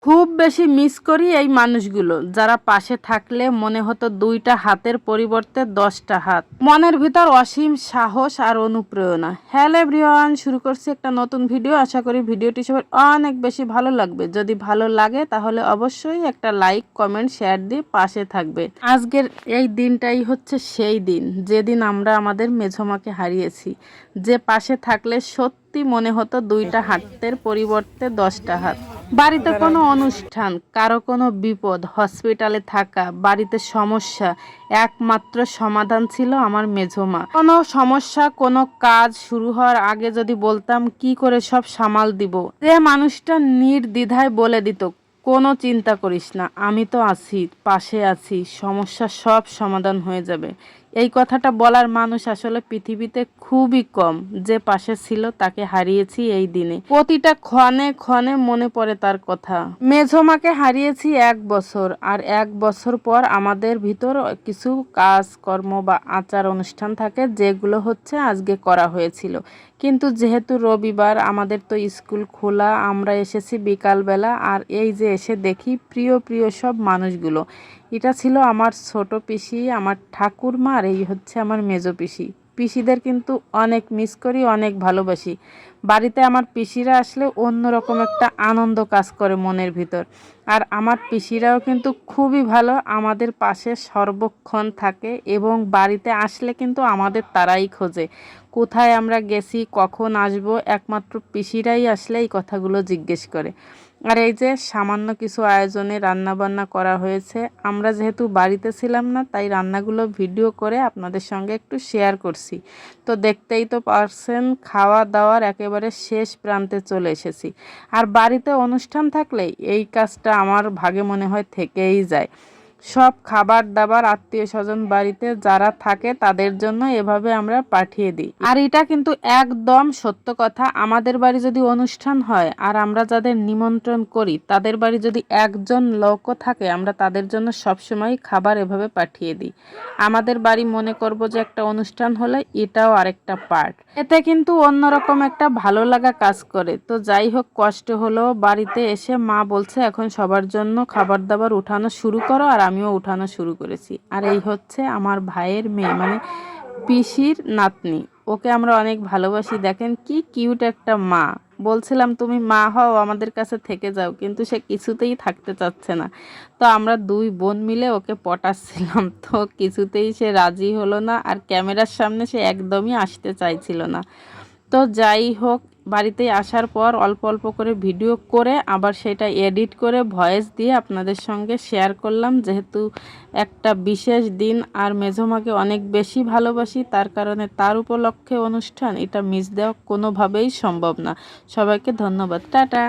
খুব বেশি মিস করি এই মানুষগুলো যারা পাশে থাকলে মনে হতো 2টা হাতের পরিবর্তে 10টা হাত। মনের ভিতর অসীম সাহস আর অনুপ্রেরণা। হ্যালো এভরিওয়ান, শুরু করছি একটা নতুন ভিডিও। আশা করি ভিডিওটি সবার অনেক বেশি ভালো লাগবে। যদি ভালো লাগে তাহলে অবশ্যই একটা লাইক, কমেন্ট, শেয়ার দিয়ে পাশে থাকবে। আজকের এই দিনটাই হচ্ছে সেই দিন যেদিন আমরা আমাদের মেঝোমাকে হারিয়েছি, যে পাশে থাকলে সত্যি মনে হতো 2টা হাতের পরিবর্তে 10টা হাত। বাড়িতে কোনো অনুষ্ঠান, কারো কোনো বিপদ, হসপিটালে থাকা, বাড়িতে সমস্যা, একমাত্র সমাধান ছিল আমার মেঝোমা। কোনো সমস্যা, কোনো কাজ শুরু হওয়ার আগে যদি বলতাম কি করে সব সামাল দিব, যে মানুষটা নির্দ্বিধায় বলে দিত কোনো চিন্তা করিস না, আমি তো আছি, পাশে আছি, সমস্যা সব সমাধান হয়ে যাবে। এই কথাটা বলার মানুষ আসলে পৃথিবীতে খুবই কম। যে পাশে ছিল তাকে হারিয়েছি এই দিনে। প্রতিটা ক্ষণে ক্ষণে মনে পড়ে তার কথা। মেঝোমাকে হারিয়েছি 1 বছর, আর 1 বছর পর আমাদের ভিতর কিছু কাজকর্ম বা আচার অনুষ্ঠান থাকে যেগুলো হচ্ছে আজকে করা হয়েছিল। কিন্তু যেহেতু রবিবার, আমাদের তো স্কুল খোলা, আমরা এসেছি বিকালবেলা। আর এই যে এসে দেখি প্রিয় প্রিয় সব মানুষগুলো। এটা ছিল আমার ছোট পিসি, আমার ঠাকুরমা, আর এই হচ্ছে আমার মেজো পিসি। পিসিদের কিন্তু অনেক মিস করি, অনেক ভালোবাসি। বাড়িতে আমার পিসিরা আসলে অন্যরকম একটা আনন্দ কাজ করে মনের ভিতর। আর আমার পিসিরাও কিন্তু খুবই ভালো, আমাদের পাশে সর্বক্ষণ থাকে এবং বাড়িতে আসলে কিন্তু আমাদের তারাই খোঁজে। কোথায় আমরা গেছি, কখন আসবো, একমাত্র পিসিরাই আসলে এই কথাগুলো জিজ্ঞেস করে। আর এই যে সামান্য কিছু আয়োজনে রান্নাবান্না করা হয়েছে, আমরা যেহেতু বাড়িতে ছিলাম না তাই রান্নাগুলো ভিডিও করে আপনাদের সঙ্গে একটু শেয়ার করছি। তো দেখতেই তো পারছেন, খাওয়া দাওয়ার একেবারে শেষ প্রান্তে চলে এসেছি। আর বাড়িতে অনুষ্ঠান থাকলেই এই কাজটা আমার ভাগে মনে হয় থেকেই যায়। সব খাবার দাবার আত্মীয় স্বজন বাড়িতে যারা থাকে তাদের জন্য এভাবে আমরা পাঠিয়ে দিই। আর এটা কিন্তু একদম সত্য কথা। আমাদের বাড়ি যদি অনুষ্ঠান হয় আর আমরা যাদের নিমন্ত্রণ করি তাদের বাড়ি যদি একজন লোকও থাকে, আমরা তাদের জন্য সবসময় খাবার এভাবে পাঠিয়ে দিই। আমাদের বাড়ি মনে করব যে একটা অনুষ্ঠান হলে এটাও আরেকটা পার্ট। এতে কিন্তু অন্যরকম একটা ভালো লাগা কাজ করে। তো যাই হোক, কষ্ট হলো। বাড়িতে এসে মা বলছে এখন সবার জন্য খাবার দাবার উঠানো শুরু করো, আর আমিও উঠানো শুরু করেছি। আর এই হচ্ছে আমার ভাইয়ের মেয়ে, মানে পিসির নাতনি। ওকে আমরা অনেক ভালোবাসি। দেখেন কি কিউট একটা মা। বলছিলাম তুমি মা হও, আমাদের কাছে থেকে যাও, কিন্তু সে কিছুতেই থাকতে চাচ্ছে না। তো আমরা 2 বোন মিলে ওকে পটাচ্ছিলাম, তো কিছুতেই সে রাজি হলো না, আর ক্যামেরার সামনে সে একদমই আসতে চাইছিল না। তো যাই হোক, বাড়িতে আসার পর অল্প অল্প করে ভিডিও করে আবার সেটা এডিট করে ভয়েস দিয়ে আপনাদের সঙ্গে শেয়ার করলাম। যেহেতু একটা বিশেষ দিন আর মেঝোমাকে অনেক বেশি ভালোবাসি, তার কারণে তার উপলক্ষে অনুষ্ঠান, এটা মিস দেওয়া কোনোভাবেই সম্ভব না। সবাইকে ধন্যবাদ, টাটা।